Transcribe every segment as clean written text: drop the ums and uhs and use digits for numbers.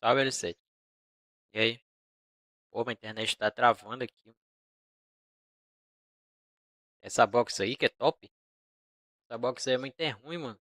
Salve, L7. E aí? Pô, minha internet tá travando aqui. Essa box aí que é top. Essa box aí é muito ruim, mano.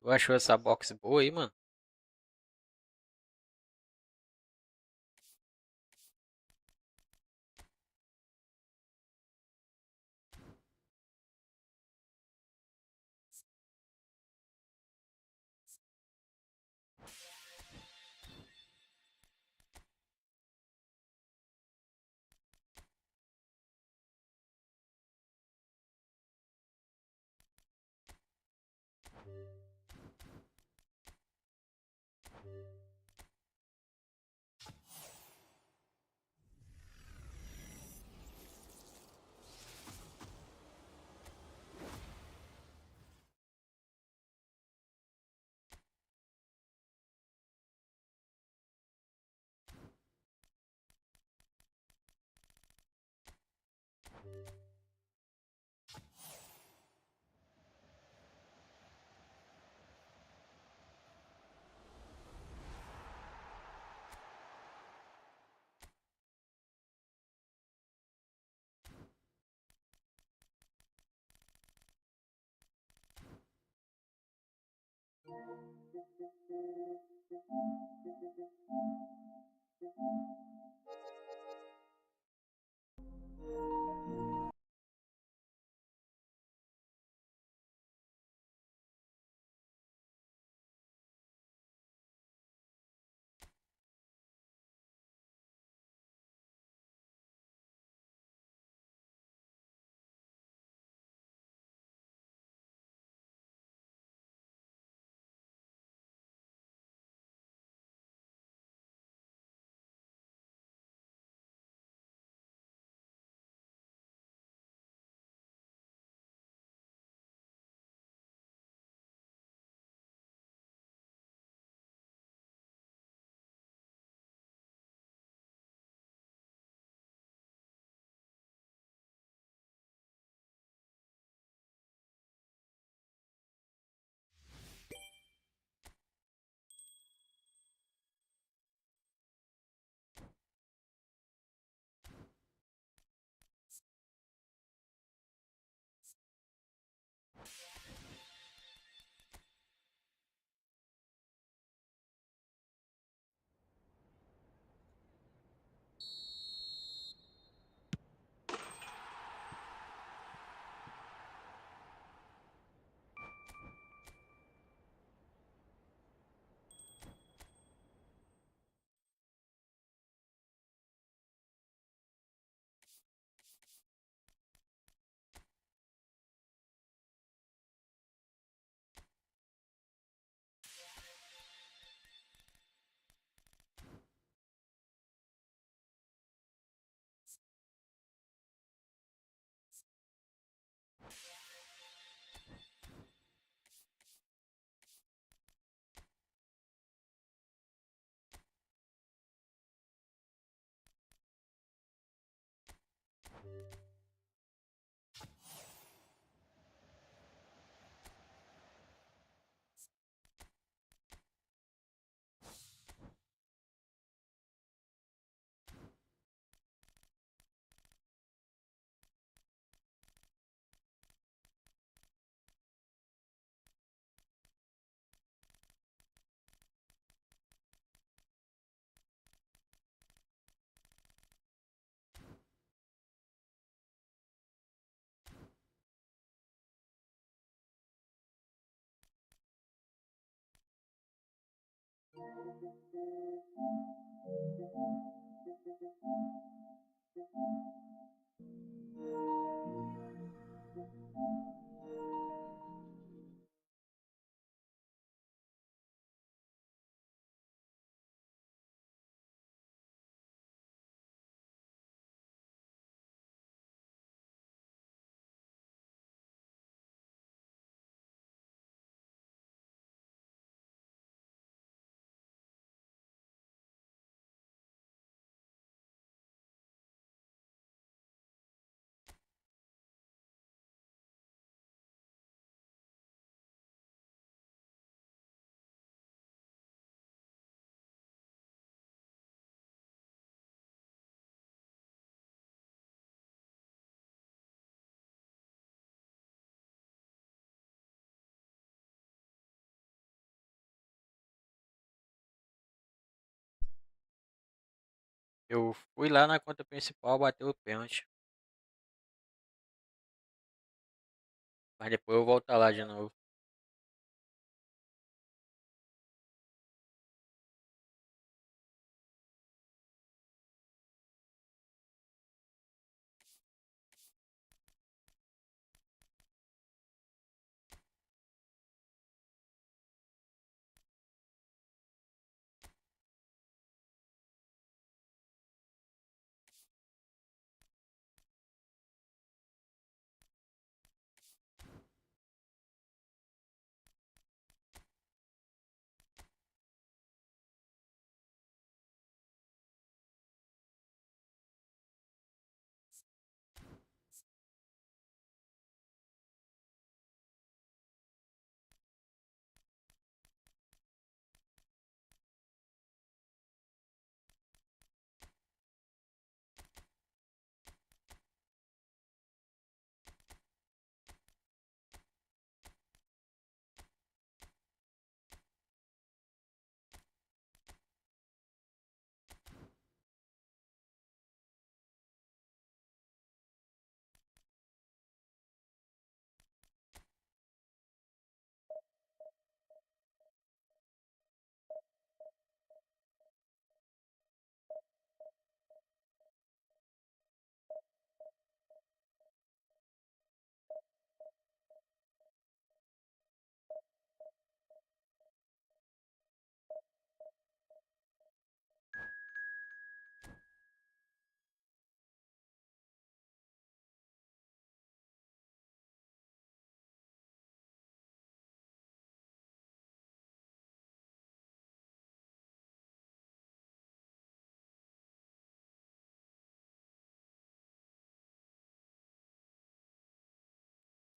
Tu achou essa box boa aí, mano? Eu fui lá na conta principal, bateu o pênalti. Mas depois eu volto lá de novo.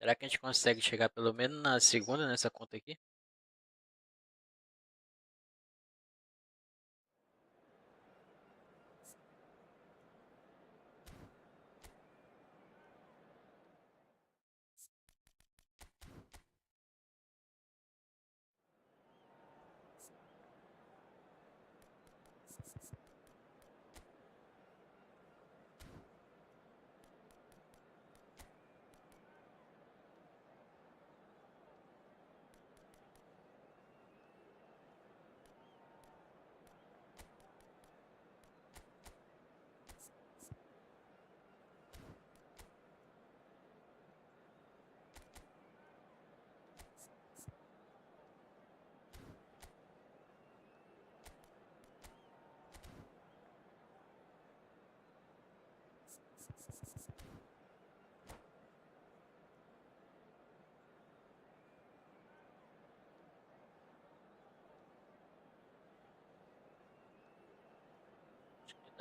Será que a gente consegue chegar pelo menos na segunda nessa conta aqui?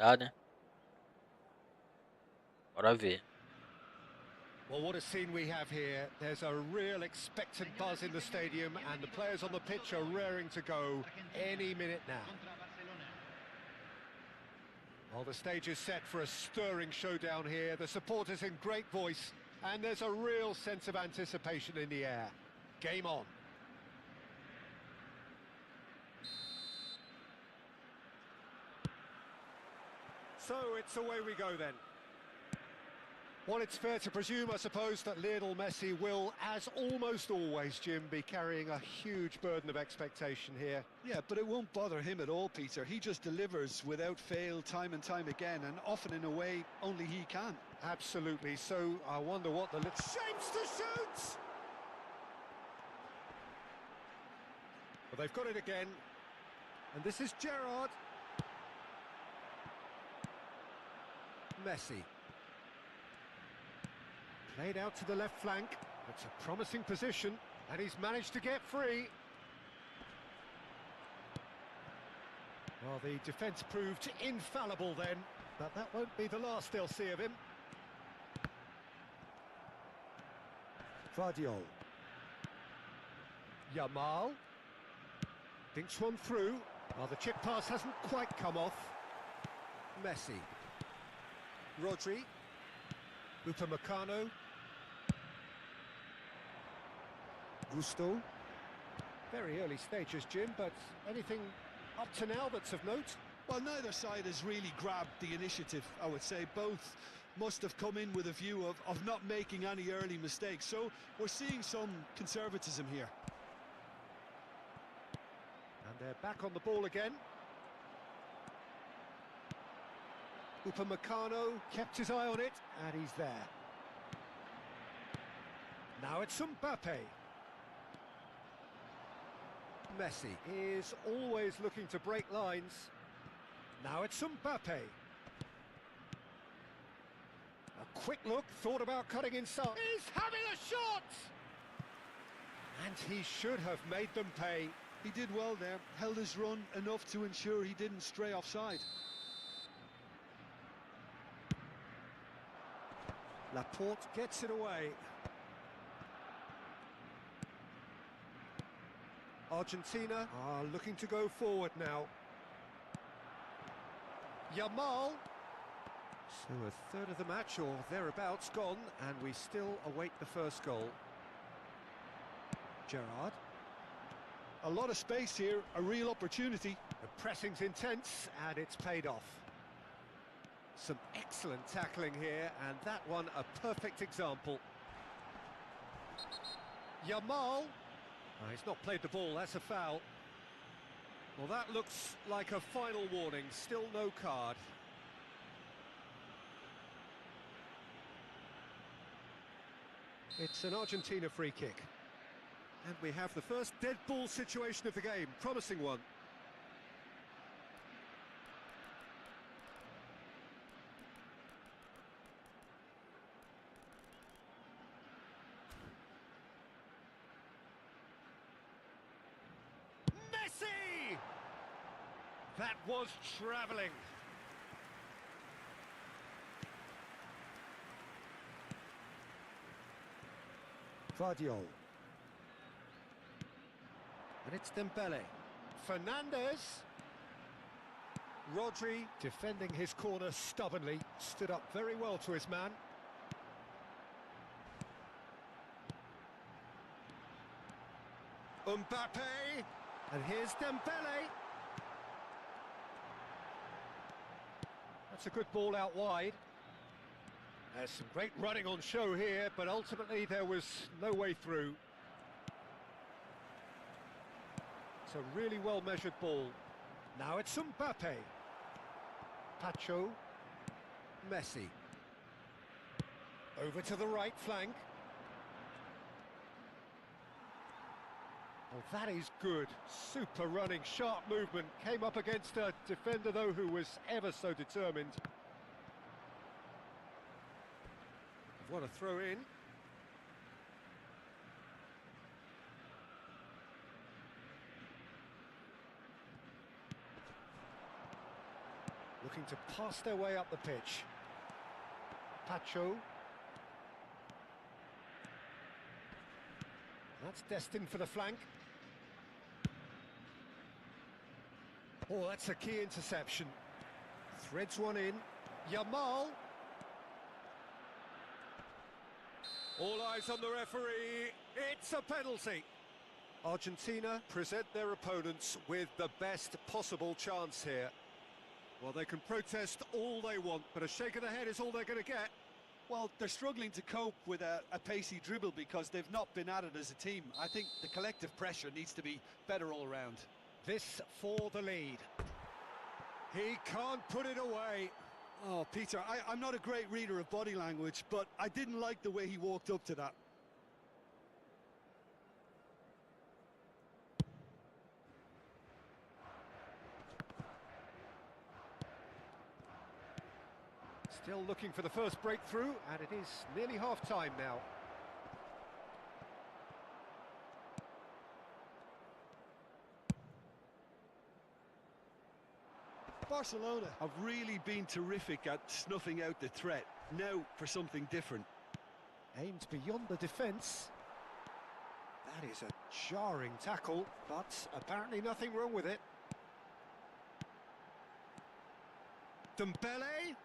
Dá, né? Bora ver. Well, what a scene we have here. There's a real expectant buzz in the stadium and the players on the pitch are raring to go any minute now. Well, the stage is set for a stirring showdown here. The supporters in great voice and there's a real sense of anticipation in the air. Game on. So it's away we go then. Well, it's fair to presume, I suppose, that Lionel Messi will, as almost always, Jim, be carrying a huge burden of expectation here. Yeah, but it won't bother him at all, Peter. He just delivers without fail time and time again, and often in a way only he can. Absolutely. So I wonder what the shapes to shoot. Well, they've got it again, and this is Gerrard. Messi. Played out to the left flank. It's a promising position, and he's managed to get free. Well, the defence proved infallible then, but that won't be the last they'll see of him. Vardiol. Yamal. Dinks one through. Well, the chip pass hasn't quite come off. Messi. Rodri. Upamecano. Gusto. Very early stages, Jim, but anything up to now that's of note? Well, neither side has really grabbed the initiative, I would say. Both must have come in with a view of not making any early mistakes. So we're seeing some conservatism here. And they're back on the ball again. Upamecano kept his eye on it, and he's there. Now it's Mbappe. Messi is always looking to break lines. Now it's Mbappe. A quick look, thought about cutting inside. He's having a shot! And he should have made them pay. He did well there, held his run enough to ensure he didn't stray offside. Laporte gets it away. Argentina are looking to go forward now. Yamal. So a third of the match or thereabouts gone, and we still await the first goal. Gerrard. A lot of space here, a real opportunity. The pressing's intense, and it's paid off. Some excellent tackling here, and that one a perfect example. Yamal. Oh, he's not played the ball, that's a foul. Well, that looks like a final warning, still no card. It's an Argentina free kick. And we have the first dead ball situation of the game, promising one. Messi! That was travelling. Vardiol. And it's Dembele. Fernandez. Rodri defending his corner stubbornly, stood up very well to his man. Mbappe. And here's Dembele. That's a good ball out wide. There's some great running on show here, but ultimately there was no way through. It's a really well-measured ball. Now it's Mbappe. Pacho. Messi. Over to the right flank. Oh, that is good. Super running, sharp movement. Came up against a defender, though, who was ever so determined. What a throw in. Looking to pass their way up the pitch. Pacho. That's destined for the flank. Oh, that's a key interception. Threads one in. Yamal. All eyes on the referee. It's a penalty. Argentina present their opponents with the best possible chance here. Well, they can protest all they want, but a shake of the head is all they're going to get. Well, they're struggling to cope with a pacey dribble because they've not been at it as a team. I think the collective pressure needs to be better all around. This for the lead. He can't put it away. Oh, Peter, I'm not a great reader of body language, but I didn't like the way he walked up to that. Still looking for the first breakthrough, and it is nearly half-time now. Barcelona have really been terrific at snuffing out the threat. Now for something different. Aimed beyond the defence. That is a jarring tackle, but apparently nothing wrong with it. Dembele.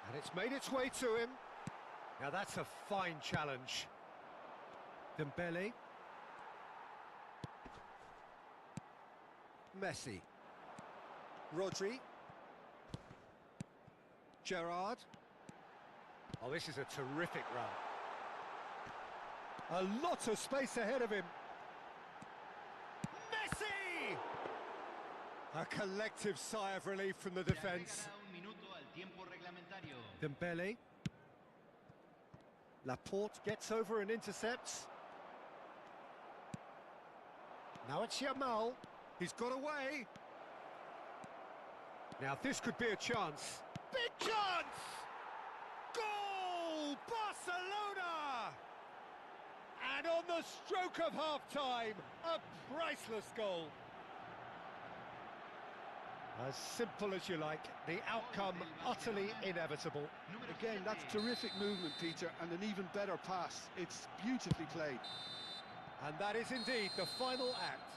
And it's made its way to him. Now that's a fine challenge. Dembele. Messi. Rodri. Gerrard. Oh, this is a terrific run. A lot of space ahead of him. Messi! A collective sigh of relief from the defence. Dembele. Laporte gets over and intercepts. Now it's Yamal. He's got away. Now this could be a chance. Big chance! Goal! Barcelona! And on the stroke of half-time, a priceless goal. As simple as you like, the outcome utterly inevitable. Again, that's terrific movement, Peter, and an even better pass. It's beautifully played. And that is indeed the final act.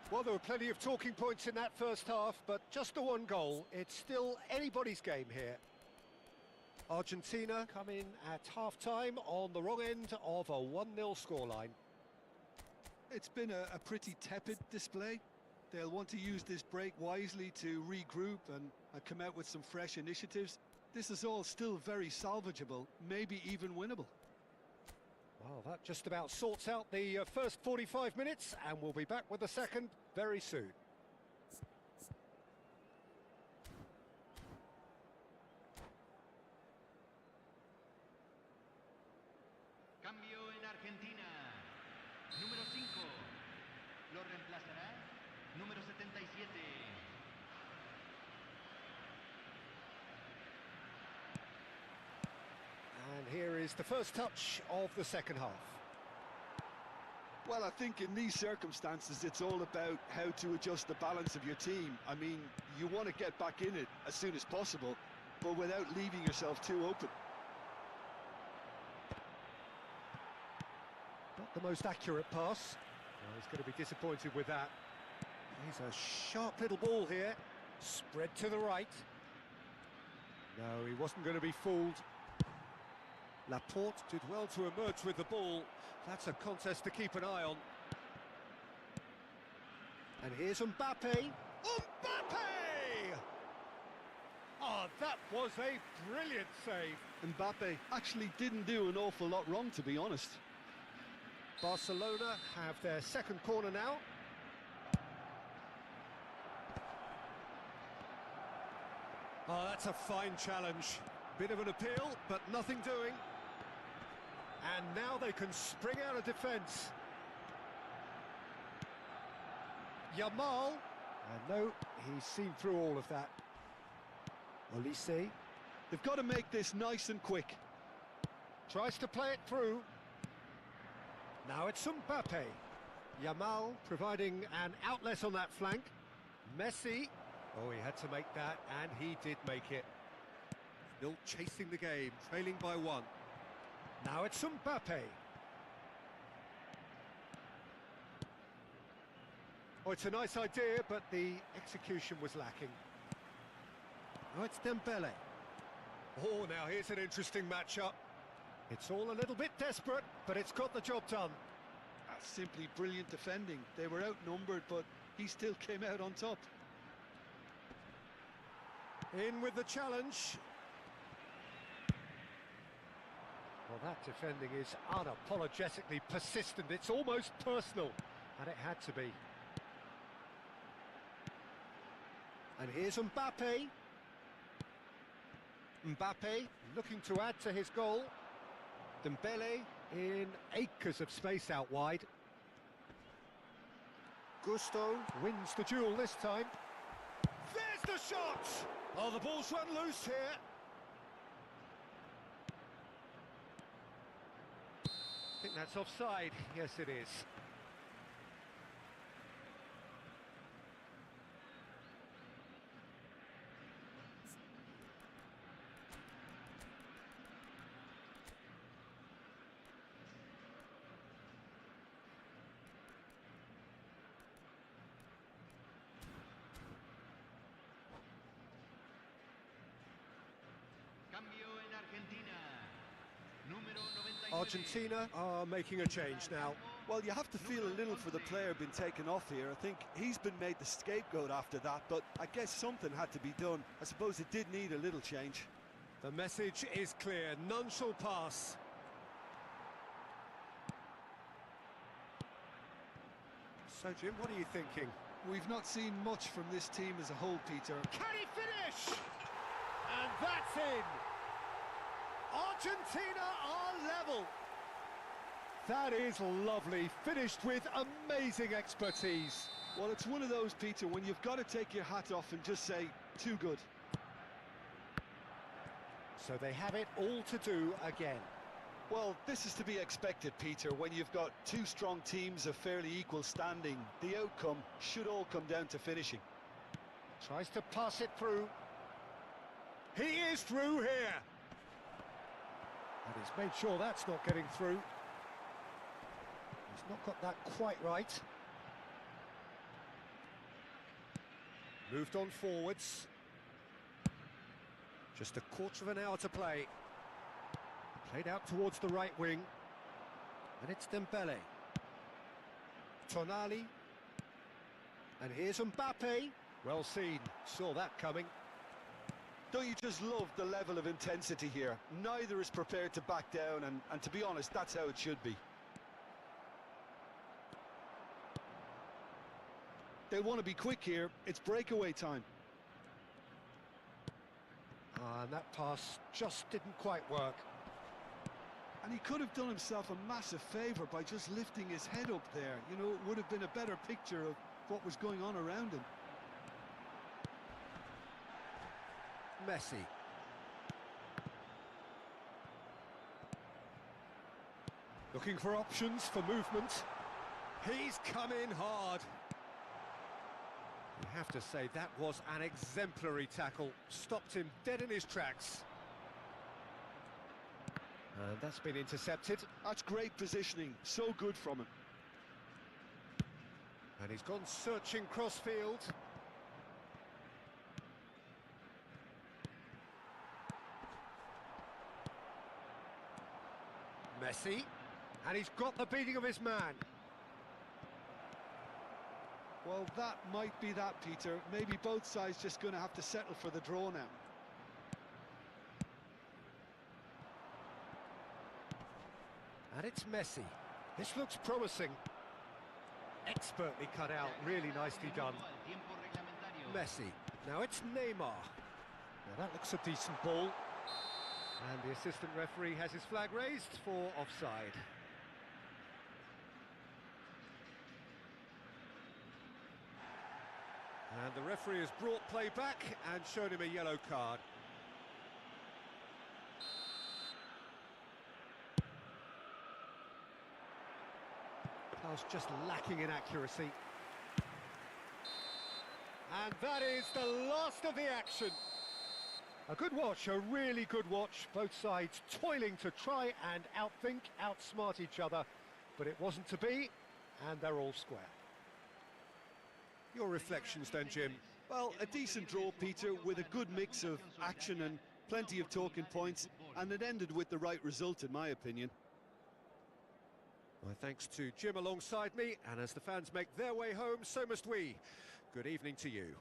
Well, there were plenty of talking points in that first half, but just the one goal. It's still anybody's game here. Argentina come in at half-time on the wrong end of a 1-0 scoreline. It's been a pretty tepid display. They'll want to use this break wisely to regroup and come out with some fresh initiatives. This is all still very salvageable, maybe even winnable. Well, that just about sorts out the first 45 minutes, and we'll be back with the second very soon. Cambio en Argentina. Número 5. Lo reemplazará número 77. And here is the first touch of the second half. Well, I think in these circumstances, it's all about how to adjust the balance of your team. I mean, you want to get back in it as soon as possible, but without leaving yourself too open. Not the most accurate pass. Well, he's going to be disappointed with that. He's a sharp little ball here. Spread to the right. No, he wasn't going to be fooled. Laporte did well to emerge with the ball. That's a contest to keep an eye on. And here's Mbappe. Mbappe! Oh, that was a brilliant save. Mbappe actually didn't do an awful lot wrong, to be honest. Barcelona have their second corner now. Oh, that's a fine challenge. Bit of an appeal, but nothing doing. And now they can spring out of defence. Yamal. And no, he's seen through all of that. Olise. They've got to make this nice and quick. Tries to play it through. Now it's Mbappe. Yamal providing an outlet on that flank. Messi. Oh, he had to make that, and he did make it. Still chasing the game, trailing by 1. Now it's Mbappe. Oh, it's a nice idea, but the execution was lacking. Oh, it's Dembele. Oh, now here's an interesting matchup. It's all a little bit desperate, but it's got the job done. That's simply brilliant defending. They were outnumbered, but he still came out on top. In with the challenge. Well, that defending is unapologetically persistent. It's almost personal, and it had to be. And here's Mbappe. Mbappe looking to add to his goal. Dembele in acres of space out wide. Gusto wins the duel this time. There's the shot! Oh, the ball's run loose here. I think that's offside. Yes, it is. Cambio en Argentina. Número 99. Argentina are making a change now. Well, you have to feel a little for the player being taken off here. I think he's been made the scapegoat after that, but I guess something had to be done. I suppose it did need a little change. The message is clear. None shall pass. So, Jim, what are you thinking? We've not seen much from this team as a whole, Peter. Can he finish? And that's in. Argentina are level. That is lovely, finished with amazing expertise. Well, it's one of those, Peter, when you've got to take your hat off and just say, too good. So they have it all to do again. Well, this is to be expected, Peter, when you've got two strong teams of fairly equal standing. The outcome should all come down to finishing. Tries to pass it through. He is through here. And he's made sure that's not getting through. He's not got that quite right. Moved on forwards. Just a quarter of an hour to play. Played out towards the right wing. And it's Dembele. Tonali. And here's Mbappe. Well seen. Saw that coming. Don't you just love the level of intensity here? Neither is prepared to back down, and to be honest, that's how it should be. They'll want to be quick here. It's breakaway time. And that pass just didn't quite work. And he could have done himself a massive favour by just lifting his head up there. You know, it would have been a better picture of what was going on around him. Messi. Looking for options for movement. He's come in hard. You have to say that was an exemplary tackle. Stopped him dead in his tracks. And that's been intercepted. That's great positioning. So good from him. And he's gone searching crossfield. Messi. And he's got the beating of his man. Well, that might be that, Peter. Maybe both sides just going to have to settle for the draw now. And it's Messi. This looks promising. Expertly cut out, really nicely done. Messi. Now it's Neymar. Now that looks a decent ball. And the assistant referee has his flag raised for offside. And the referee has brought play back and shown him a yellow card. Pass just lacking in accuracy. And that is the last of the action. A good watch, a really good watch. Both sides toiling to try and outthink, outsmart each other. But it wasn't to be, and they're all square. Your reflections then, Jim? Well, a decent draw, Peter, with a good mix of action and plenty of talking points, and it ended with the right result, in my opinion. My thanks to Jim alongside me, and as the fans make their way home, so must we. Good evening to you.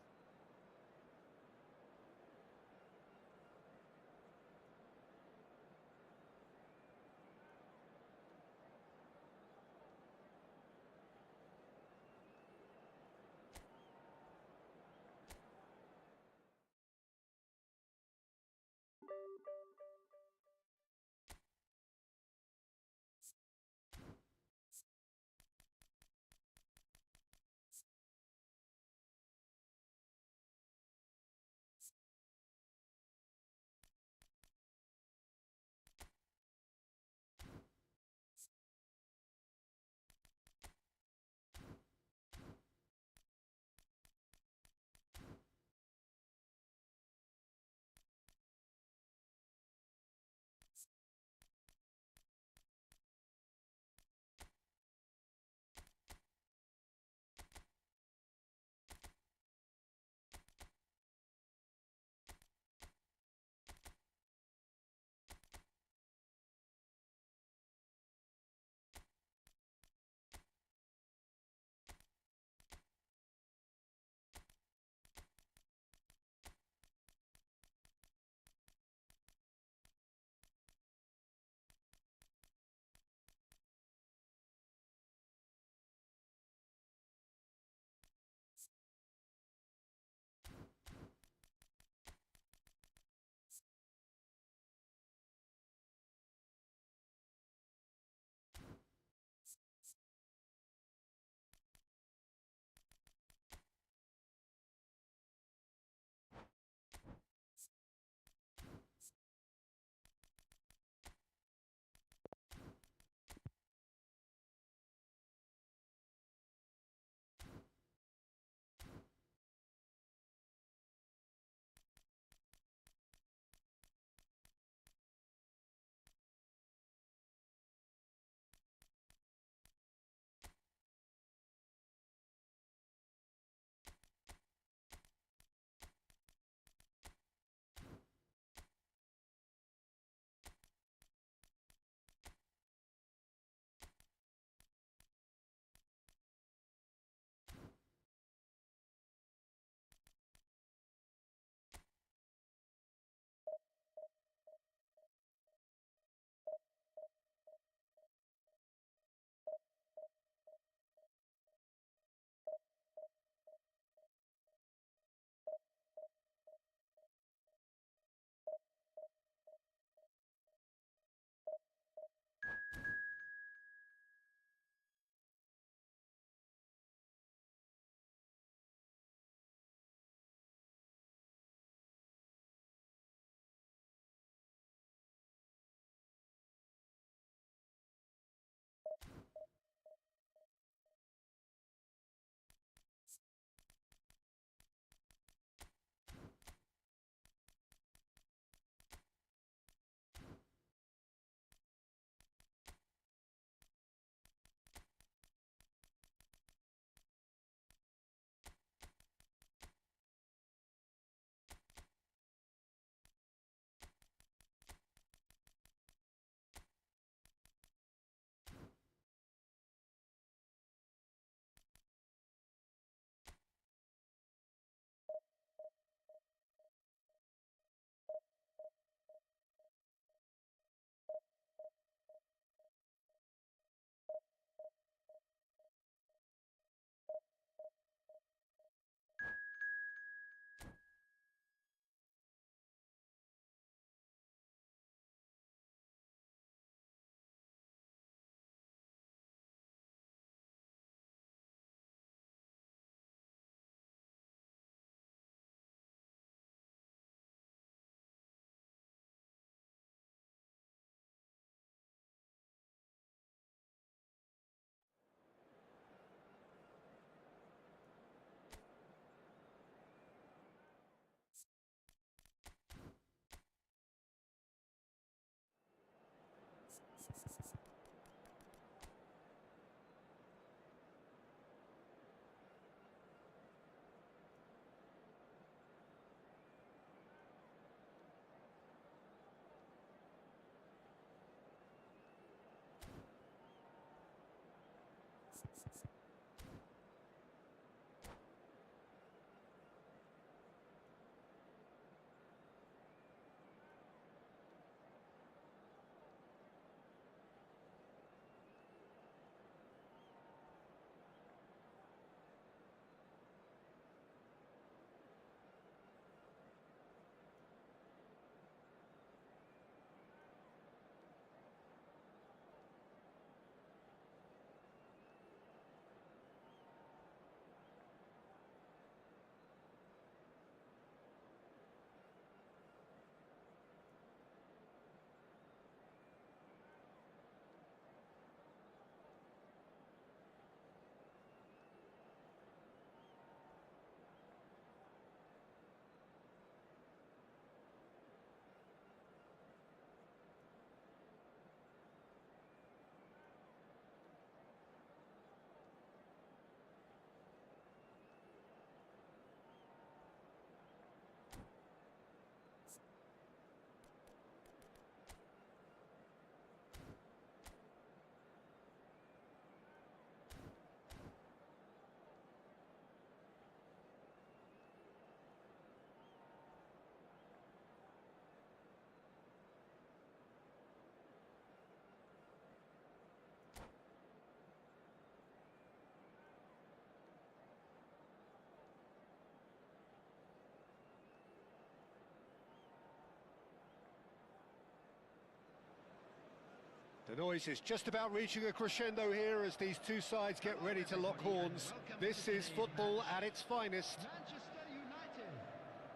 The noise is just about reaching a crescendo here as these two sides get ready to lock horns. This is football at its finest. Manchester United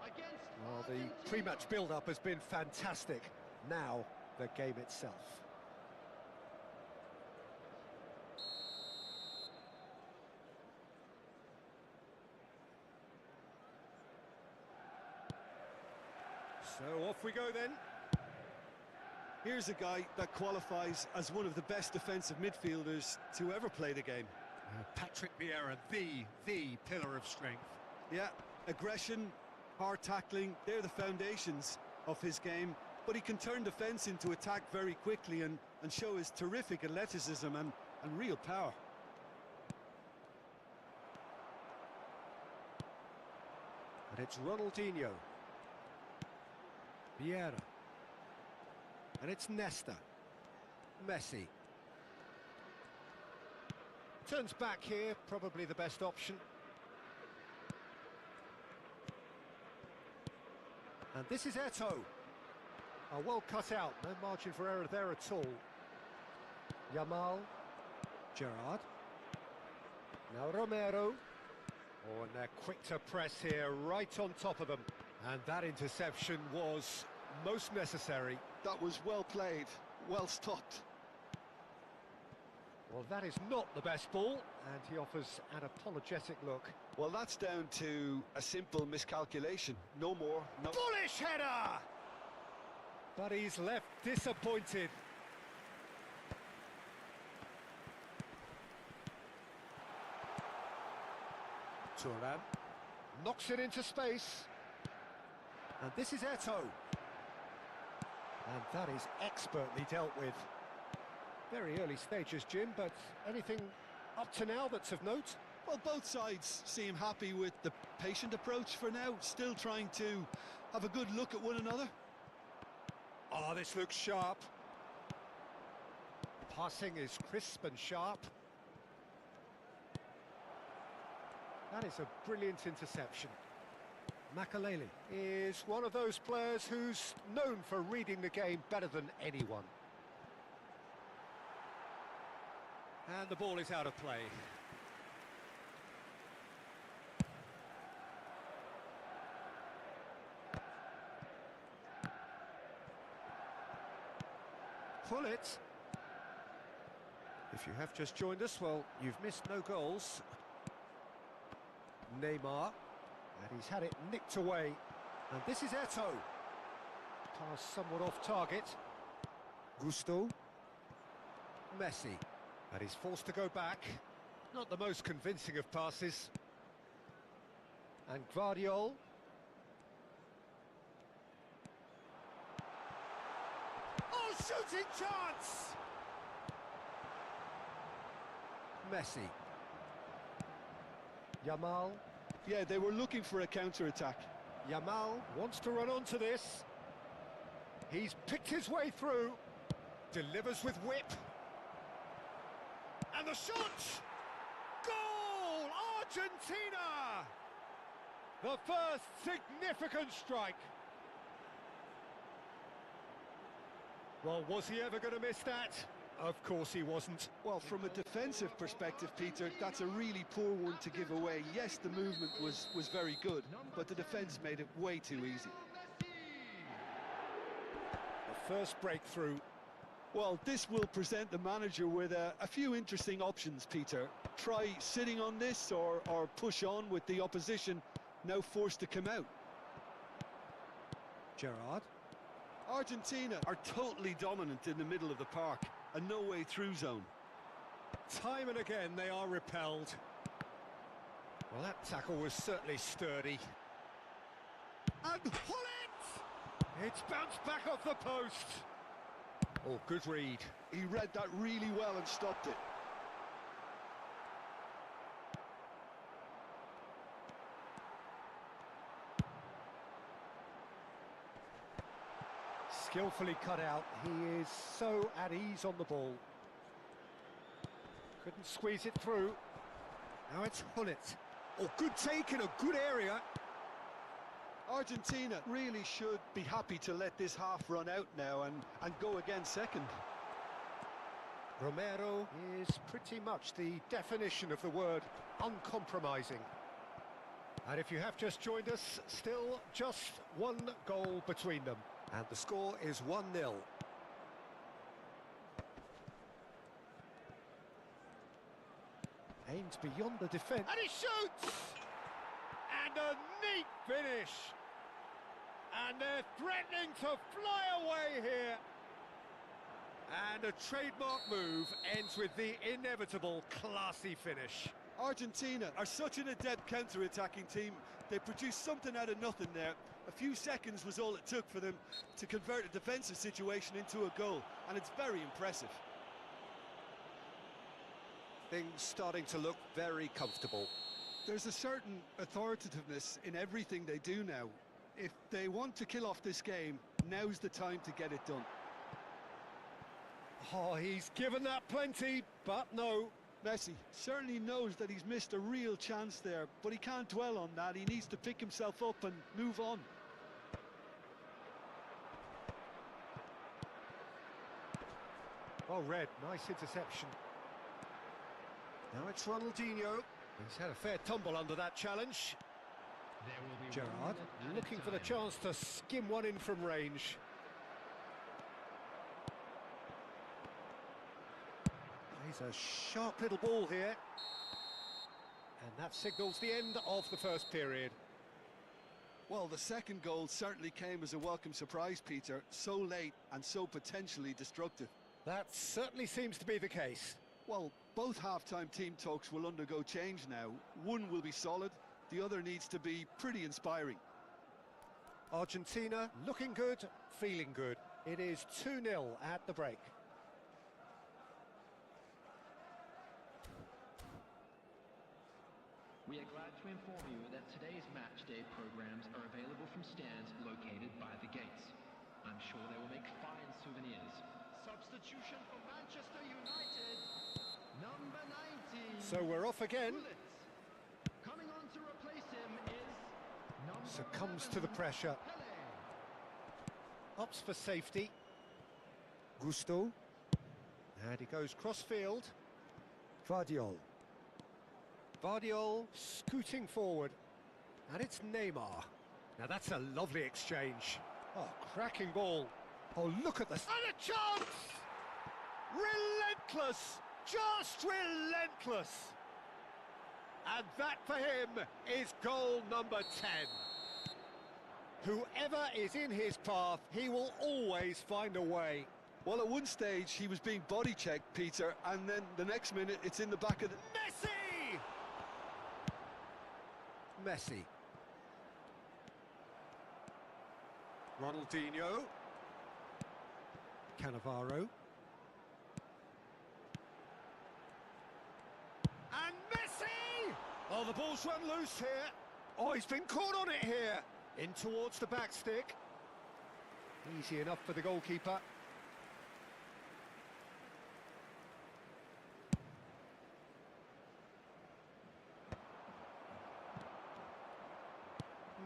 against Well, the pre-match build-up has been fantastic. Now, the game itself. So off we go then. Here's a guy that qualifies as one of the best defensive midfielders to ever play the game. Patrick Vieira, the pillar of strength. Yeah, aggression, hard tackling, they're the foundations of his game. But he can turn defence into attack very quickly and show his terrific athleticism and real power. And it's Ronaldinho. Vieira. And it's Nesta. Messi. Turns back here, probably the best option. And this is Eto'o. Well cut out, no margin for error there at all. Yamal. Gerrard. Now Romero. Oh, and they're quick to press here, right on top of them. And that interception was most necessary. That was well played, well stopped. Well, that is not the best ball, and he offers an apologetic look. Well, that's down to a simple miscalculation. No more, no... Bullish header! But he's left disappointed. Turan knocks it into space. And this is Eto'o. And that is expertly dealt with. Very early stages, Jim, but anything up to now that's of note? Well, both sides seem happy with the patient approach for now, still trying to have a good look at one another. Oh, this looks sharp. Passing is crisp and sharp. That is a brilliant interception. Makaleli is one of those players who's known for reading the game better than anyone. And the ball is out of play. Pull it. If you have just joined us, well, you've missed no goals. Neymar. And he's had it nicked away. And this is Eto'o. Pass somewhat off target. Gusto. Messi. And he's forced to go back. Not the most convincing of passes. And Guardiol. Oh, shooting chance! Messi. Yamal. Yeah, they were looking for a counter-attack. Yamal wants to run onto this. He's picked his way through. Delivers with whip. And the shot! Goal! Argentina! The first significant strike. Well, was he ever going to miss that? Of course he wasn't. Well, from a defensive perspective, Peter, that's a really poor one to give away. Yes, the movement was very good, but the defence made it way too easy. The first breakthrough. Well, this will present the manager with a few interesting options, Peter. Try sitting on this or push on with the opposition now forced to come out. Gerrard. Argentina are totally dominant in the middle of the park. A no-way through zone. Time and again they are repelled. Well, that tackle was certainly sturdy. And pull it! It's bounced back off the post. Oh, good read. He read that really well and stopped it. Skillfully cut out. He is so at ease on the ball. Couldn't squeeze it through. Now it's Hullet. Oh, good take in a good area. Argentina really should be happy to let this half run out now and go again second. Romero is pretty much the definition of the word uncompromising. And if you have just joined us, still just one goal between them. And the score is 1-0. Aims beyond the defence. And he shoots! And a neat finish! And they're threatening to fly away here. And a trademark move ends with the inevitable classy finish. Argentina are such an adept counter-attacking team. They produced something out of nothing there. A few seconds was all it took for them to convert a defensive situation into a goal, and it's very impressive. Things starting to look very comfortable. There's a certain authoritativeness in everything they do now. If they want to kill off this game, now's the time to get it done. Oh, he's given that plenty, but no. Messi certainly knows that he's missed a real chance there, but he can't dwell on that. He needs to pick himself up and move on. Well read, nice interception. Now it's Ronaldinho. He's had a fair tumble under that challenge. There will be Gerrard 1 minute looking for the added chance to skim one in from range. He's a sharp little ball here. And that signals the end of the first period. Well, the second goal certainly came as a welcome surprise, Peter. So late and so potentially destructive. That certainly seems to be the case. Well, both half-time team talks will undergo change now. One will be solid, the other needs to be pretty inspiring. Argentina looking good, feeling good. It is 2-0 at the break. We are glad to inform you that today's match day programs are available from stands located by the gates. I'm sure they will make fine souvenirs. Substitution for Manchester United. Number 19. So we're off again. Bullets. Coming on to replace him is number Succumbs to the 11, pressure. Pele. Opts for safety. Gusto. And he goes cross-field. Vardiol. Vardiol scooting forward. And it's Neymar. Now that's a lovely exchange. Oh, cracking ball. Oh, look at this. And a chance! Relentless! Just relentless! And that for him is goal number 10. Whoever is in his path, he will always find a way. Well, at one stage he was being body checked, Peter, and then the next minute it's in the back of the... Messi! Messi. Ronaldinho. Cannavaro. And Messi! Oh, the ball's run loose here. Oh, he's been caught on it here. In towards the back stick. Easy enough for the goalkeeper.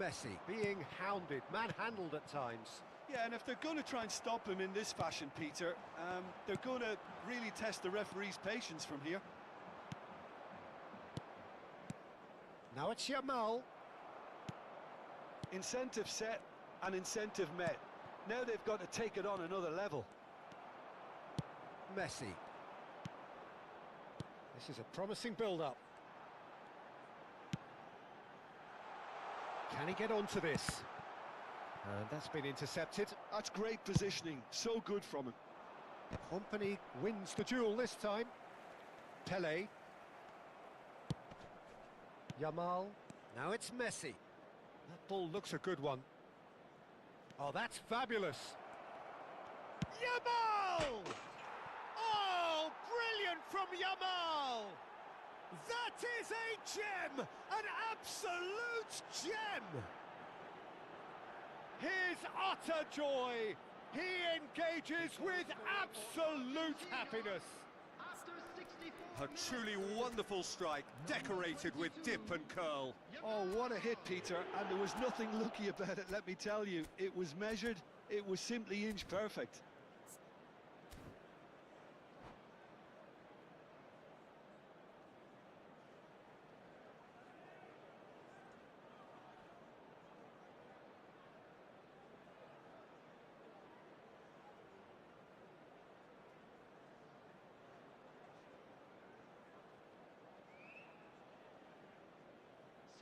Messi being hounded, manhandled at times. Yeah, and if they're going to try and stop him in this fashion, Peter, they're going to really test the referee's patience from here. Now it's Yamal. Incentive set and incentive met. Now they've got to take it on another level. Messi. This is a promising build-up. Can he get onto this? And that's been intercepted. That's great positioning, so good from him. Company wins the duel this time. Pele. Yamal. Now it's Messi. That ball looks a good one. Oh, that's fabulous. Yamal! Oh, brilliant from Yamal! That is a gem! An absolute gem! His utter joy! He engages with absolute happiness! After 64 A truly wonderful strike, decorated with dip and curl. Oh, what a hit, Peter, and there was nothing lucky about it, let me tell you. It was measured, it was simply inch perfect.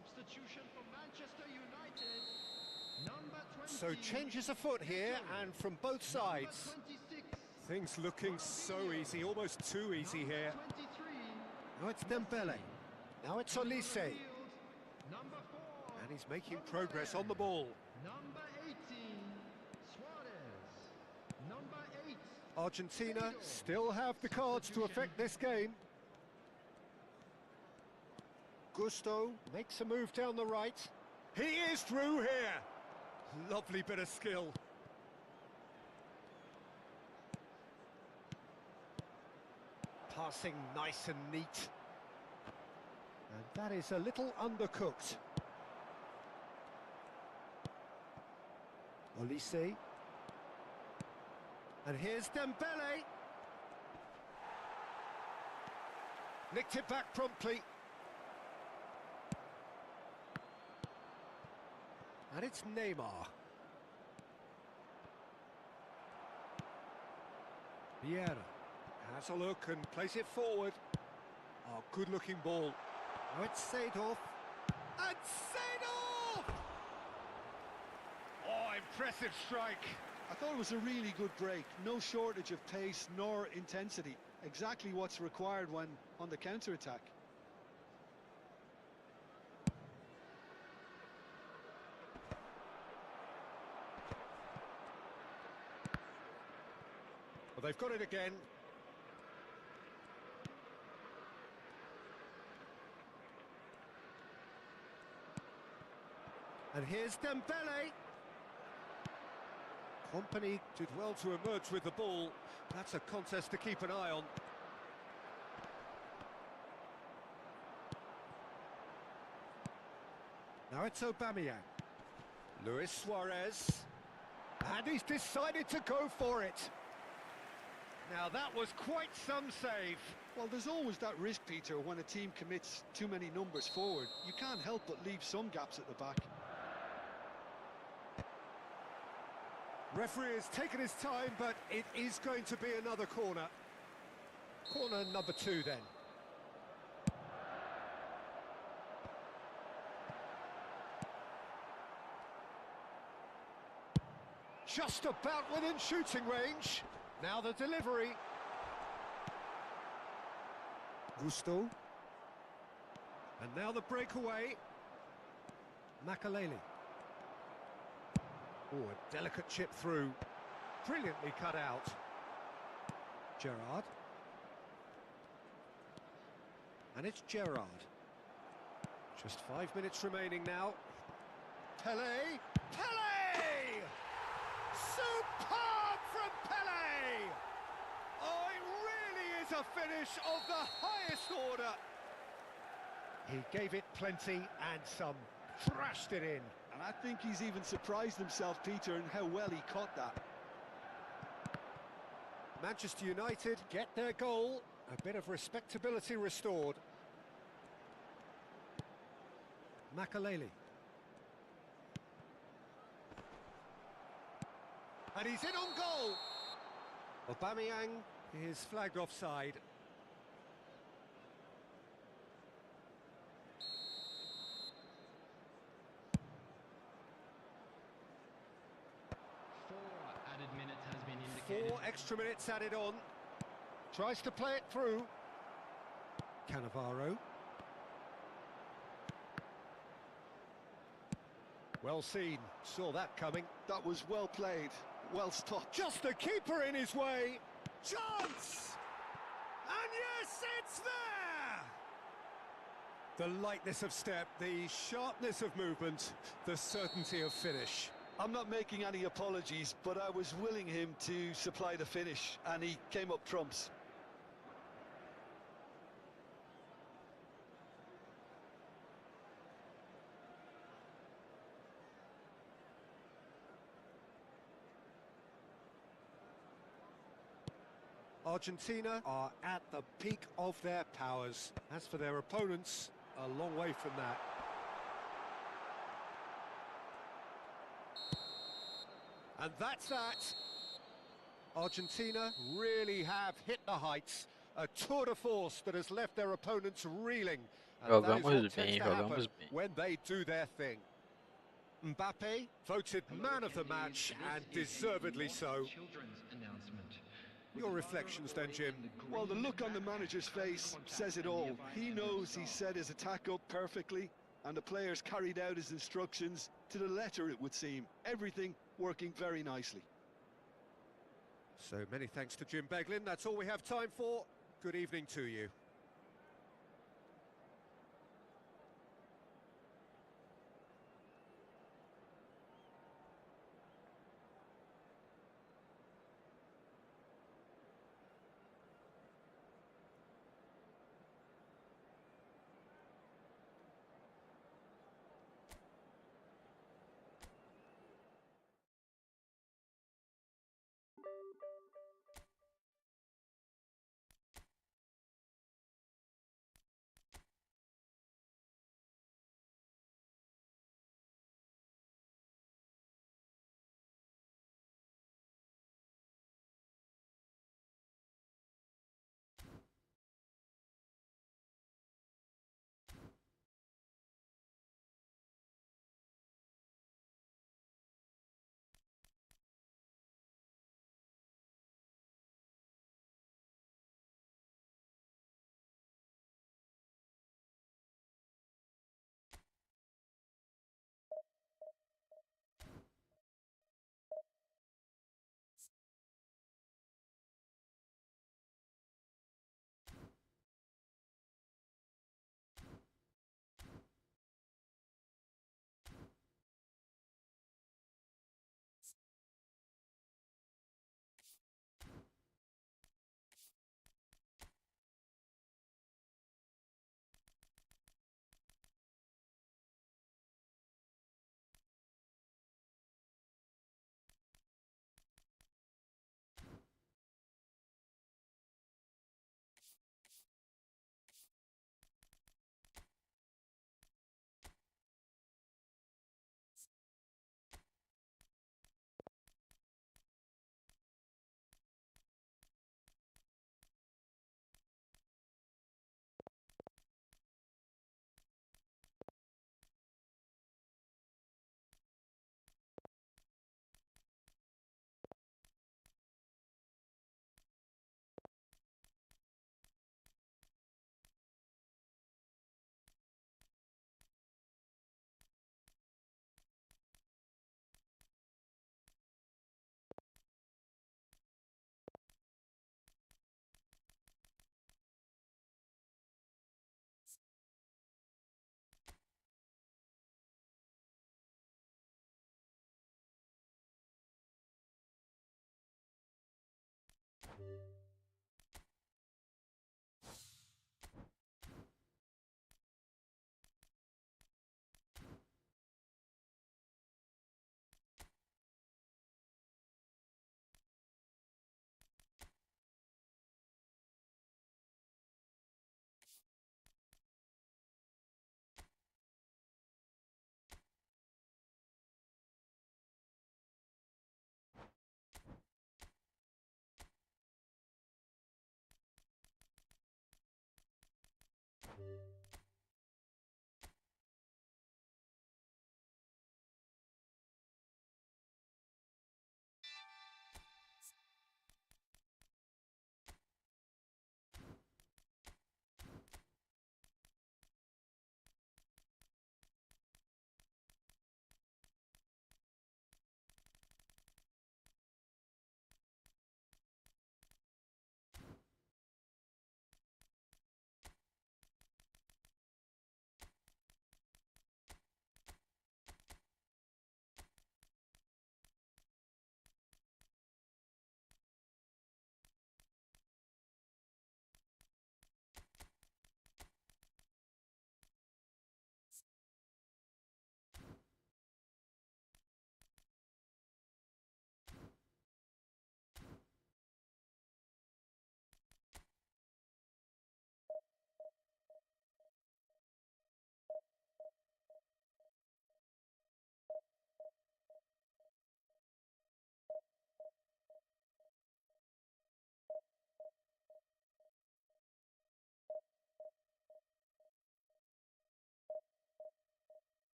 Substitution for Manchester United. Number 20. So changes afoot here, and from both sides. Number 26. Things looking so easy, almost too easy here. 23. Now it's Dembele. Now it's Olise. Number 4. And he's making progress on the ball. Number 18. Suarez. Number 8. Argentina still have the cards to affect this game. Gusto makes a move down the right. He is through here. Lovely bit of skill. Passing nice and neat. And that is a little undercooked. Olise. And here's Dembele. Nicked it back promptly. And it's Neymar. Vieira has a look and plays it forward. Oh, good-looking ball. Now it's Seedorf. And Seedorf! Oh, impressive strike. I thought it was a really good break. No shortage of pace nor intensity. Exactly what's required when on the counter-attack. Well, they've got it again. And here's Dembele. Company did well to emerge with the ball. That's a contest to keep an eye on. Now it's Aubameyang. Luis Suarez. And he's decided to go for it. Now that was quite some save. Well, there's always that risk, Peter, when a team commits too many numbers forward. You can't help but leave some gaps at the back. Referee has taken his time, but it is going to be another corner. Corner number 2 then. Just about within shooting range. Now the delivery. Gusto. And now the breakaway. Makaleli. Oh, a delicate chip through. Brilliantly cut out. Gerrard. And it's Gerrard. Just 5 minutes remaining now. Pele. Pele! Superb from Pele! Oh, it really is a finish of the highest order. He gave it plenty and some. Thrashed it in. And I think he's even surprised himself, Peter, in how well he caught that. Manchester United get their goal. A bit of respectability restored. Makaleli. And he's in on goal. Aubameyang is flagged offside. Added minutes has been indicated. 4 extra minutes added on. Tries to play it through. Cannavaro. Well seen. Saw that coming. That was well played, well stopped. Just a keeper in his way. Chance! And yes, it's there! The lightness of step, the sharpness of movement, the certainty of finish. I'm not making any apologies, but I was willing him to supply the finish, and he came up trumps. Argentina are at the peak of their powers. As for their opponents, a long way from that. And that's that. Argentina really have hit the heights. A tour de force that has left their opponents reeling And that is Jogamos what tends bem, to happen jogamos bem. when they do their thing. Mbappe voted man of the match, and deservedly so. Children's announcement. Your reflections then, Jim? Well, the look on the manager's face says it all. He knows he set his attack up perfectly, and the players carried out his instructions to the letter, it would seem. Everything working very nicely. So many thanks to Jim Beglin. That's all we have time for. Good evening to you.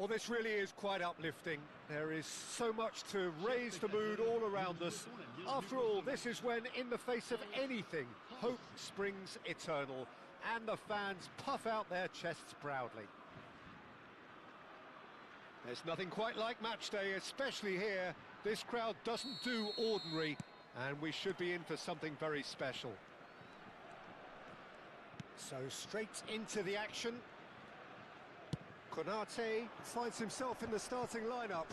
Well, this really is quite uplifting. There is so much to raise the mood all around us. After all, this is when, in the face of anything, hope springs eternal, and the fans puff out their chests proudly. There's nothing quite like match day, especially here. This crowd doesn't do ordinary, and we should be in for something very special. So straight into the action. Konate finds himself in the starting lineup.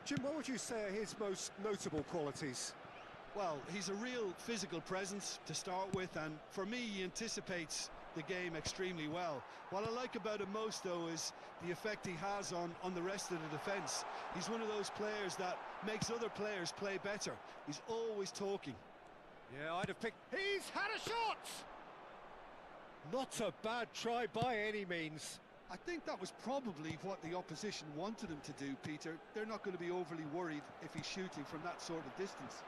Jim, what would you say are his most notable qualities? Well, he's a real physical presence to start with, and for me, he anticipates the game extremely well. What I like about him most, though, is the effect he has on the rest of the defence. He's one of those players that makes other players play better. He's always talking. Yeah, I'd have picked... He's had a shot! Not a bad try by any means. I think that was probably what the opposition wanted him to do, Peter. They're not going to be overly worried if he's shooting from that sort of distance.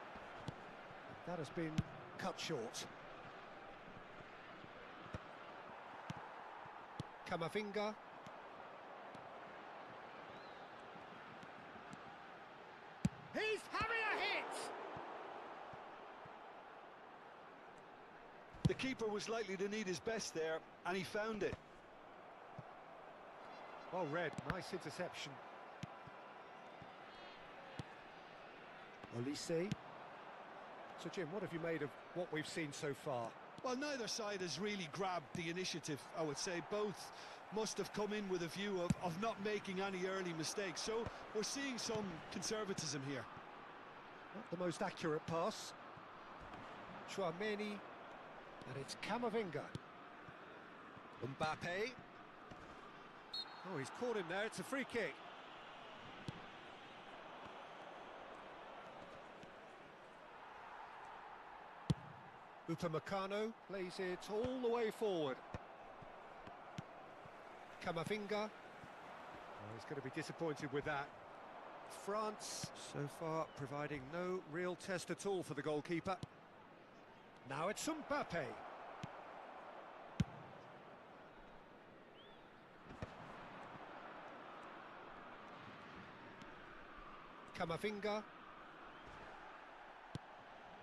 That has been cut short. Kamavinga. He's having a hit! The keeper was likely to need his best there, and he found it. Well read, nice interception. Olise. So Jim, what have you made of what we've seen so far? Well, neither side has really grabbed the initiative, I would say. Both must have come in with a view of not making any early mistakes. So we're seeing some conservatism here. Not the most accurate pass. Chouameni. And it's Kamavinga. Mbappe. Oh, he's caught him there. It's a free kick. Upamecano plays it all the way forward. Kamavinga. Oh, he's going to be disappointed with that. France, so far, providing no real test at all for the goalkeeper. Now it's Mbappe. Kamavinga. Well,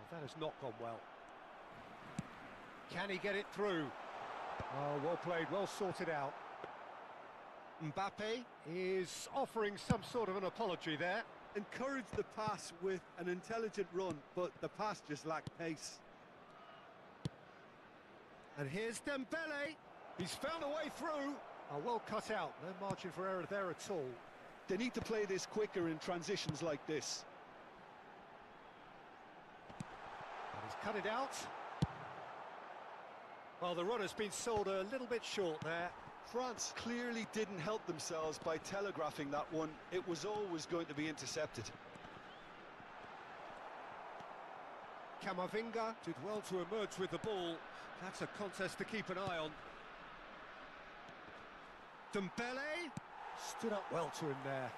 that has not gone well. Can he get it through? Oh, well played, well sorted out. Mbappe is offering some sort of an apology there. Encouraged the pass with an intelligent run, but the pass just lacked pace. And here's Dembele. He's found a way through. Oh, well cut out. No margin for error there at all. They need to play this quicker in transitions like this. And he's cut it out. Well, the run has been sold a little bit short there. France clearly didn't help themselves by telegraphing that one. It was always going to be intercepted. Kamavinga did well to emerge with the ball. That's a contest to keep an eye on. Dembele stood up well to him there.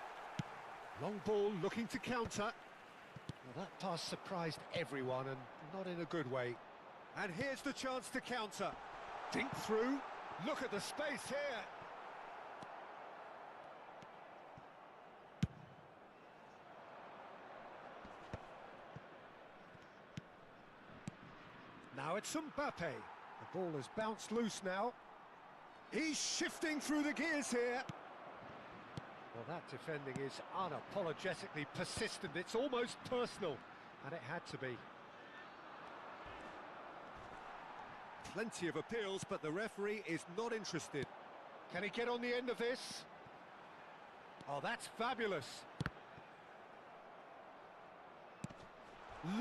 Long ball looking to counter. Well, that pass surprised everyone and not in a good way. And here's the chance to counter. Dink through. Look at the space here. Now it's Mbappe. The ball has bounced loose now. He's shifting through the gears here. Well, that defending is unapologetically persistent. It's almost personal, and it had to be. Plenty of appeals, but the referee is not interested. Can he get on the end of this? Oh, that's fabulous.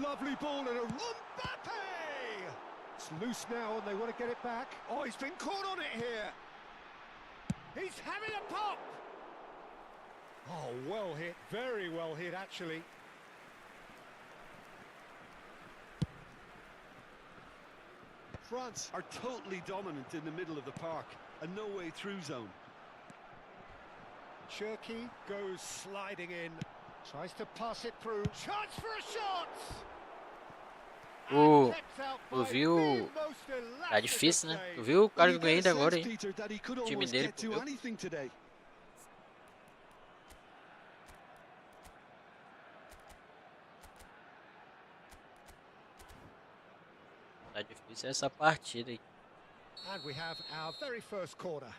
Lovely ball and a Mbappe! It's loose now and they want to get it back. Oh, he's been caught on it here. He's having a pop! Oh, well hit, very well hit actually. France are totally dominant in the middle of the park, a no-way through zone. Cherky goes sliding in, tries to pass it through. Chance for a shot! Tu viu? Tá difícil, né? Tu viu o cara que eu ganhei ainda agora, hein? O time dele. Tá difícil essa partida aí. And we have our very first corner.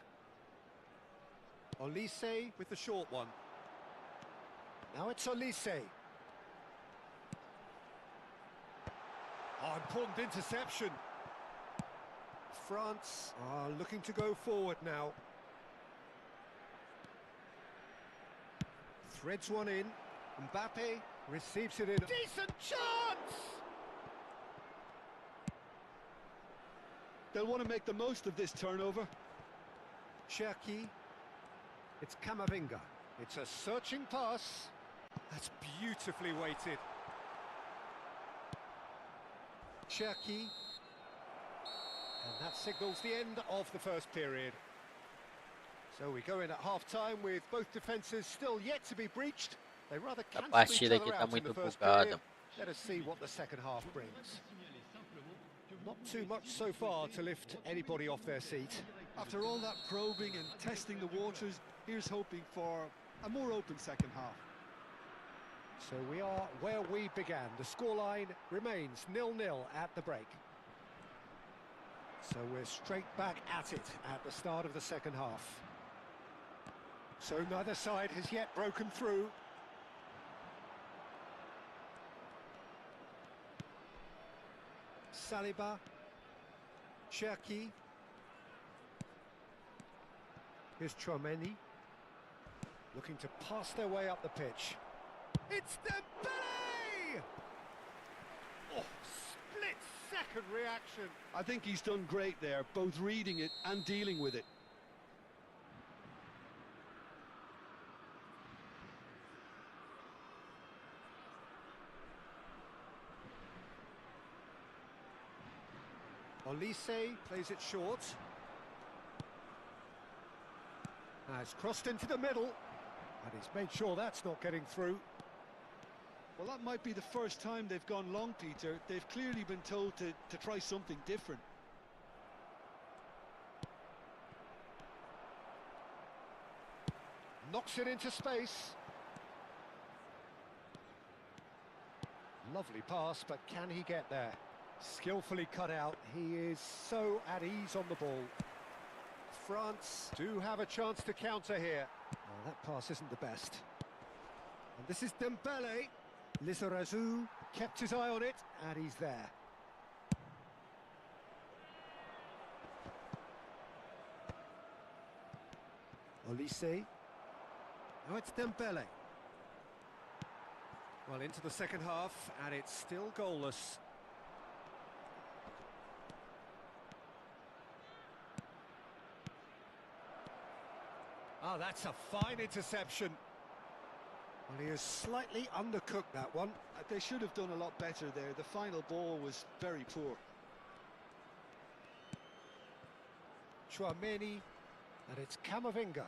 Olise with the short one. Now it's Olise. Oh, important interception. France are looking to go forward now. Threads one in. Mbappe receives it in. Decent chance! They'll want to make the most of this turnover. Cherki. It's Camavinga. It's a searching pass. That's beautifully weighted. Cherki. And that signals the end of the first period. So we go in at half-time with both defences still yet to be breached. They rather A cancel each partida aqui other tá out in muito the first bugada. period. Let us see what the second half brings. Not too much so far to lift anybody off their seat. After all that probing and testing the waters, here's hoping for a more open second half. So we are where we began. The scoreline remains 0-0 at the break. So we're straight back at it at the start of the second half. So neither side has yet broken through. Saliba. Cherki. Here's Chouameni. Looking to pass their way up the pitch. It's Dembele! Oh, split-second reaction. I think he's done great there, both reading it and dealing with it. Olise plays it short. Has crossed into the middle, and he's made sure that's not getting through. Well, that might be the first time they've gone long, Peter. They've clearly been told to try something different. Knocks it into space. Lovely pass, but can he get there? Skillfully cut out. He is so at ease on the ball. France do have a chance to counter here. Oh, that pass isn't the best. And this is Dembele. Lizarazu kept his eye on it, and he's there. Olise. Now it's Dembele. Well, into the second half, and it's still goalless. Oh, that's a fine interception. Well, he has slightly undercooked that one. They should have done a lot better there. The final ball was very poor. Chouameni, and it's Camavinga.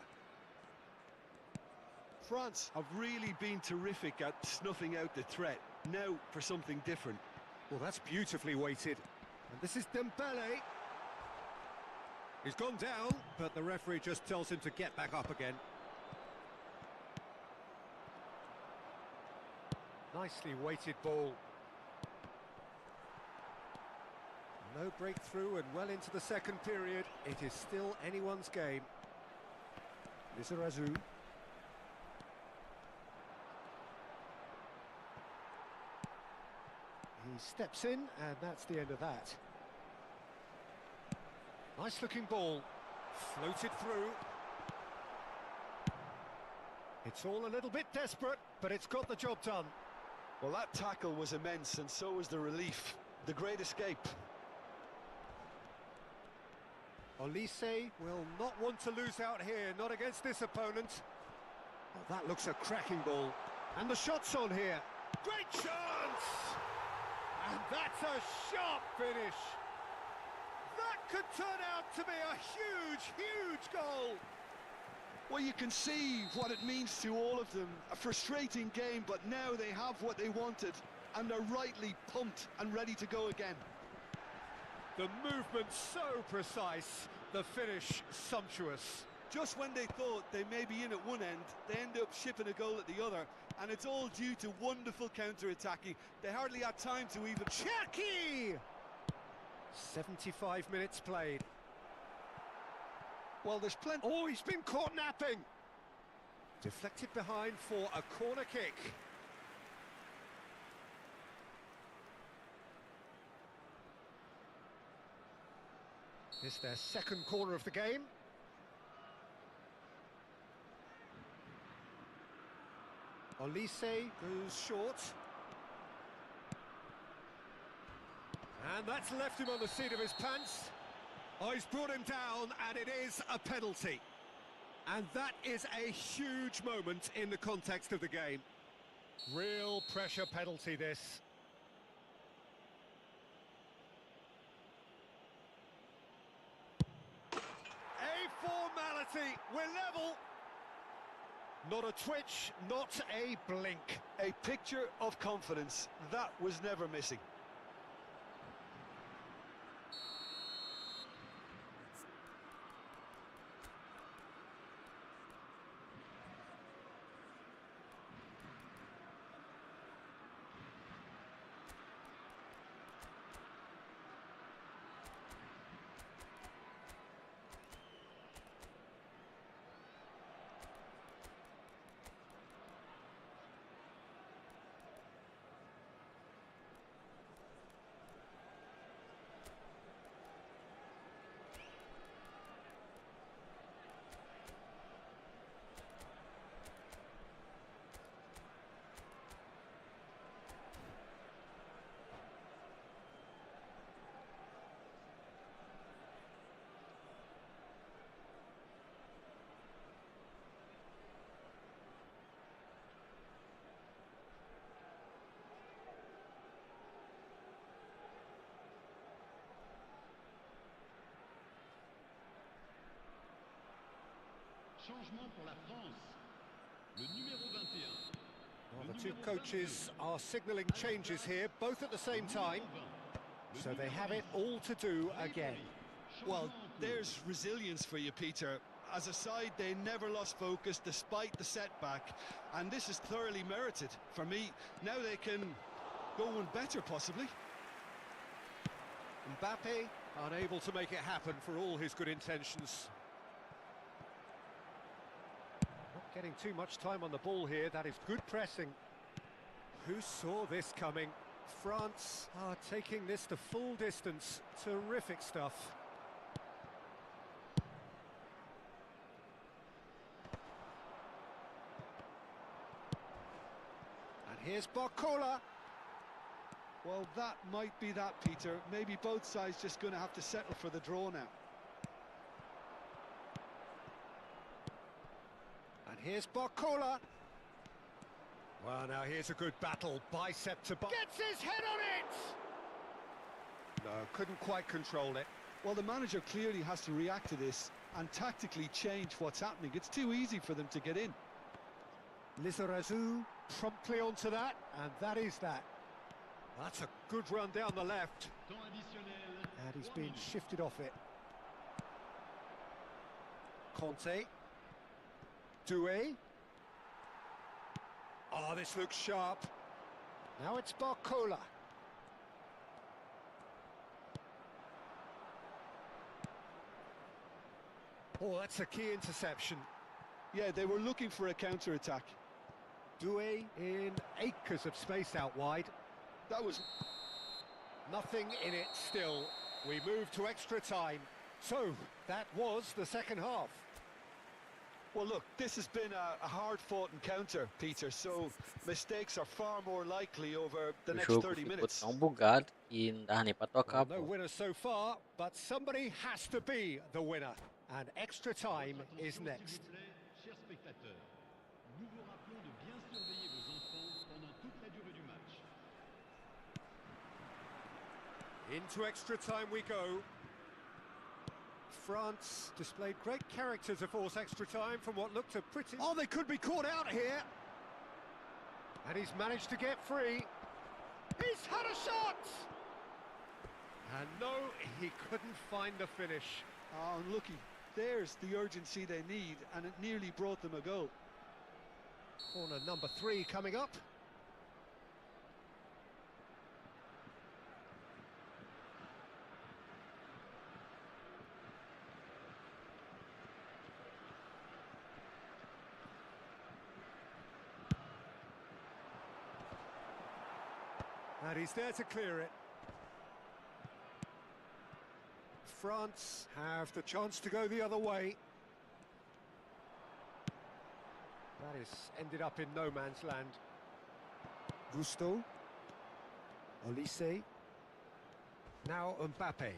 France have really been terrific at snuffing out the threat. Now for something different. Well, that's beautifully weighted. And this is Dembele. He's gone down, but the referee just tells him to get back up again. Nicely weighted ball. No breakthrough and well into the second period. It is still anyone's game. Lizarazu. He steps in, and that's the end of that. Nice looking ball. Floated through. It's all a little bit desperate, but it's got the job done. Well, that tackle was immense, and so was the relief. The great escape. Olise will not want to lose out here, not against this opponent. Oh, that looks a cracking ball. And the shot's on here. Great chance! And that's a sharp finish. That could turn out to be a huge, huge goal. Well, you can see what it means to all of them. A frustrating game, but now they have what they wanted, and they're rightly pumped and ready to go again. The movement so precise, the finish sumptuous. Just when they thought they may be in at one end, they end up shipping a goal at the other, and it's all due to wonderful counter-attacking. They hardly had time to even... Cherki! 75 minutes played. Well, there's plenty. Oh, he's been caught napping. Deflected behind for a corner kick. It's their second corner of the game. Olise goes short. And that's left him on the seat of his pants. Oh, he's brought him down, and it is a penalty. And that is a huge moment in the context of the game. Real pressure penalty, this. A formality, we're level. Not a twitch, not a blink. A picture of confidence. That was never missing. Changement pour la France. Le numéro 21. Well, the two coaches are signalling changes here, both at the same time. So they have it all to do again. Well, there's resilience for you, Peter. As a side, they never lost focus despite the setback, and this is thoroughly merited. For me, now they can go one better, possibly. Mbappe unable to make it happen for all his good intentions. Not getting too much time on the ball here, that is good pressing. Who saw this coming? France are taking this the full distance. Terrific stuff. And here's Barcola. Well, that might be that, Peter. Maybe both sides just going to have to settle for the draw now. And here's Barcola. Well, now here's a good battle, bicep to bicep. Gets his head on it! No, couldn't quite control it. Well, the manager clearly has to react to this and tactically change what's happening. It's too easy for them to get in. Lizarazu promptly onto that, and that is that. That's a good run down the left. Temps additionnel. And he's been shifted off it. Conte. Doué. Oh, this looks sharp. Now it's Barcola. Oh, that's a key interception. Yeah, they were looking for a counter-attack. Doué in acres of space out wide. That was... Nothing in it still. We move to extra time. So, that was the second half. Well, look, this has been a hard-fought encounter, Peter, so mistakes are far more likely over the O next jogo 30 ficou minutes. tão bugado que não dava nem pra tocar a Well, no bola. winner so far, but somebody has to be the winner. And extra time is next. S'il vous plaît, chers spectateurs. Nous vous rappelons de bien surveiller vos enfants pendant toute la durée du match. Into extra time we go. France displayed great character to force extra time from what looked a pretty... Oh, they could be caught out here. And he's managed to get free. He's had a shot! And no, he couldn't find the finish. Oh, unlucky. There's the urgency they need, and it nearly brought them a goal. Corner number 3 coming up. And he's there to clear it. France have the chance to go the other way. That is ended up in no man's land. Gusto. Olise. Now Mbappe.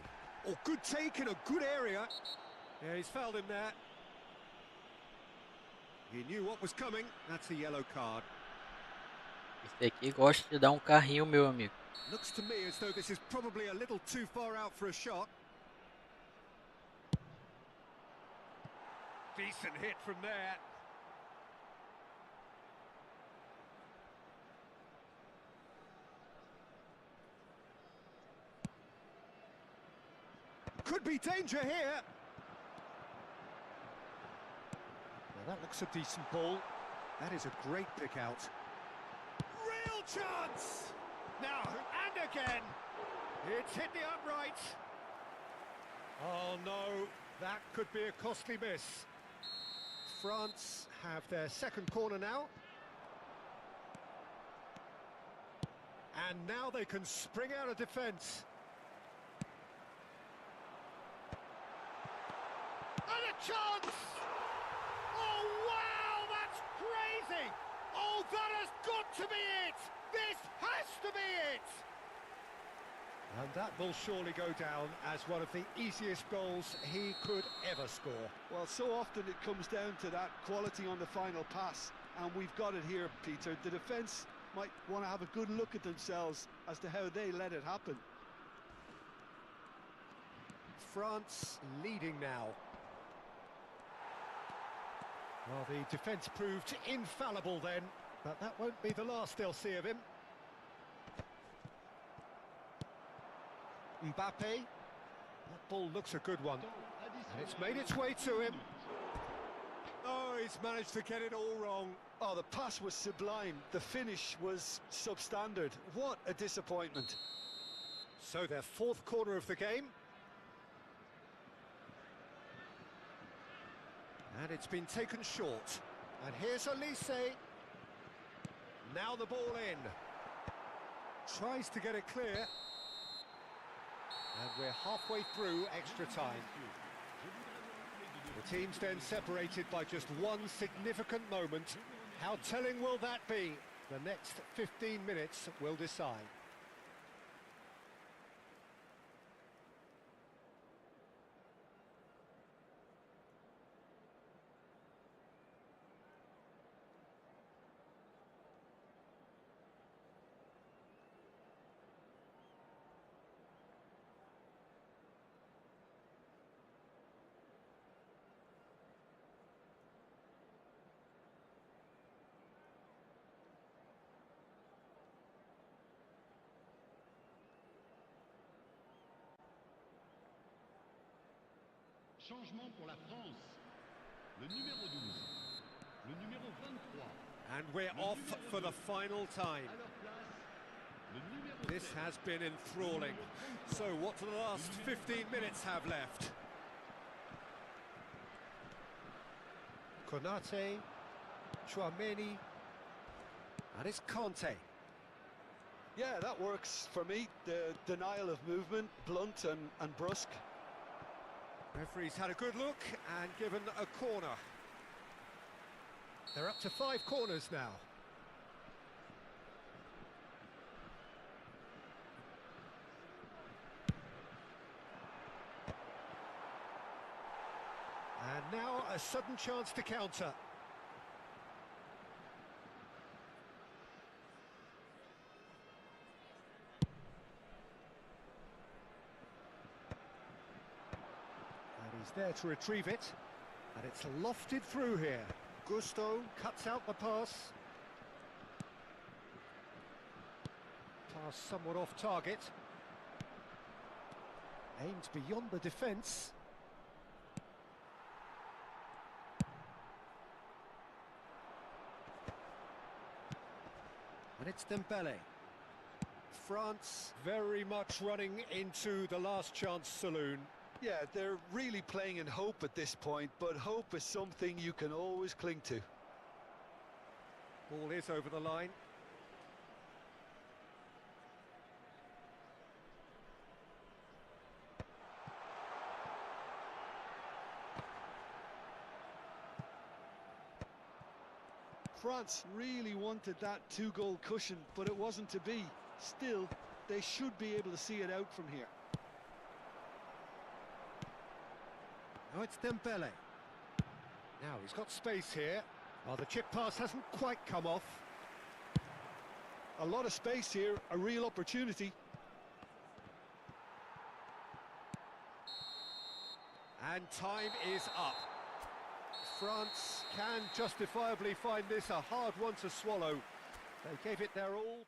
Oh, good take in a good area. Yeah, he's fouled him there. He knew what was coming. That's a yellow card. Esse aqui gosta de dar um carrinho, meu amigo. Looks to me as though this is probably a little too far out for a shot. Decent hit from there. Could be danger here. Well, that looks a decent ball. That is a great pick out. Real chance! Now, and again. It's hit the upright. Oh no, that could be a costly miss. France have their second corner now. And now they can spring out of defence. And a chance! Oh wow, that's crazy! Oh, that has got to be it! This has to be it! And that will surely go down as one of the easiest goals he could ever score. Well, so often it comes down to that quality on the final pass, and we've got it here, Peter. The defence might want to have a good look at themselves as to how they let it happen. France leading now. Well, the defence proved infallible then, but that won't be the last they'll see of him. Mbappe. That ball looks a good one. And it's made its way to him. Oh, he's managed to get it all wrong. Oh, the pass was sublime. The finish was substandard. What a disappointment. So their fourth corner of the game. And it's been taken short. And here's Olise. Now the ball in. Tries to get it clear. And we're halfway through extra time. The team's then separated by just one significant moment. How telling will that be? The next 15 minutes will decide. Changement pour la France. Le numéro 12. Le numéro 23. And we're off for the final time. À leur place, le numéro This 7. has been enthralling. So what do the last 15 minutes have left? Konate, Chouameni, and it's Conte. Yeah, that works for me. The denial of movement, blunt and brusque. Referee's had a good look and given a corner. They're up to 5 corners now. And now a sudden chance to counter. And he's there to retrieve it. And it's lofted through here. Gusto cuts out the pass. Pass somewhat off target. Aimed beyond the defence. And it's Dembele. France very much running into the last chance saloon. Yeah, they're really playing in hope at this point, but hope is something you can always cling to. Ball is over the line. France really wanted that 2-goal cushion, but it wasn't to be. Still, they should be able to see it out from here. Now it's Dembele. Now he's got space here. Oh, the chip pass hasn't quite come off. A lot of space here, a real opportunity. And time is up. France can justifiably find this a hard one to swallow. They gave it their all.